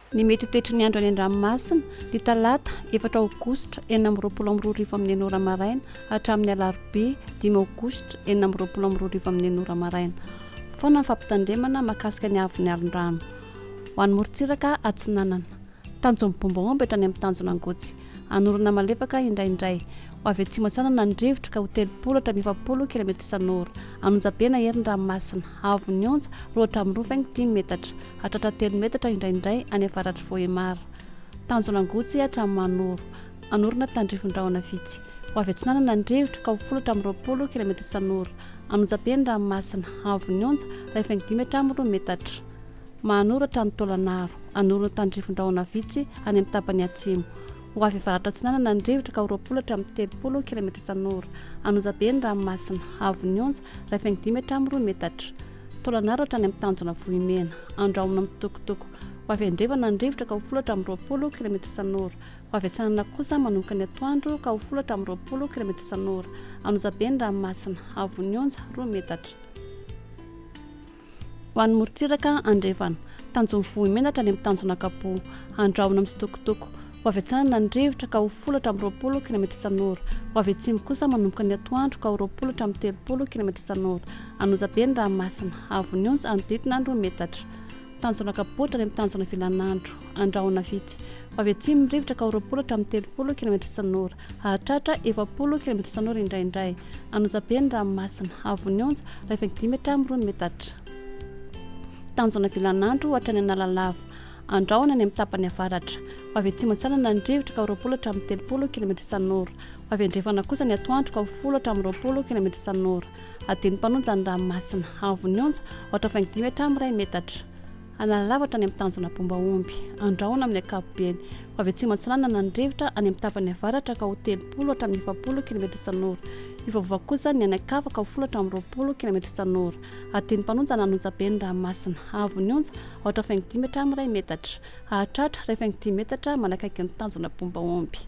Ny mety toetry ny andro any an-dranomasina ny talata 4 aogositra 2022 amin'ny 9 ora maraina hatramin'ny alarobia 5 aogositra 2022 amin'ny 9 ora maraina. Foana fampitandremana mahakasika ny avy ny alondrano. Ho an'ny morontsiraka atsinanana. Tanjon'ny bombaomby hatrany amin'ny tanjona angotsy. Anorana malefaka indraindray. Ho avy atsimo antsanana ny rivotra ka ho 30 km isan'ora. Anonjabena herin-dranomasina. Avo ny onja 2.5 metatra. Hatratra 3 metatra indraindray any avaratry Vohemara. Tanjona angotsy hatramin'ny Manoro. Anorana tandrifon-drahona vitsy. Ho avy atsinanana ny rivotra ka ho 20 km isan'ora. Anonjabena ranomasina. Avo ny onja 5 metatra. Mahanoratra ny Tolanaro. Anorana tandrifon-drahona vitsy any amin'ny tapany atsimo. Ho avy avaratra atsinanana ny rivotra ka ho 20 km isan'ora. Anonjabena ranomasina. Avo ny onja 5 metatra. Tolanaro hatrany amin'ny tanjona Vohimena. Andrahona amin'ny tokotoko. Ho avy andrevana ny rivotra ka ho 20 km isan'ora. Ho avy atsinanana kosa manomboka ny atoandro ka ho 20 km isan'ora. Anonjabena ranomasina. Avo ny onja 2 metatra. Ho an'ny morontsiraka andrevana. Tanjona Vohimena hatrany amin'ny tanjona Kapo. Andrahona amin'ny tokotoko. Ho avy atsinanana ny rivotra ka ho 20 km isan'ora. Ho avy atsimo kosa manomboka ny atoandro ka ho 30 km isan'ora. Anonjabena ranomasina. Avo ny onja amididina 2 metatra. Tanjona Kapo hatrany amin'ny tanjona Filanandro. Andrahona vitsy. Ho avy atsimo ny rivotra ka ho 30 km isan'ora. Hahatratra 70 km isan'ora indraindray. Anonjabena ranomasina. Avo ny onja 5 metatra. Tanjona Filanandro hatrany Analalava. Andrahona any amin'ny tapany avaratra. Ho avy atsimo antsanana ny rivotra ka ho 30 km isan'ora. Ho avy andrefana kosa ny atoandro ka ho 20 km isan'ora. Adiny mpanonja ny ranomasina. Avo ny onja 5 metatra. Analalava hatrany amin'ny tanjona Bombaomby. Andrahona amin'ny ankapobeny. Ho avy atsimo antsanana ny rivotra any amin'ny tapany avaratra ka ho 30 hatramin'ny 70 km isan'ora. Ivavova kosa ny anakava ka ho 20 km isan'ora. Adiny mpanonja ny anonjabena ranomasina. Avo ny onja 5 metatra. Hahatratra 5 metatra manakaiky ny tanjona Bombaomby.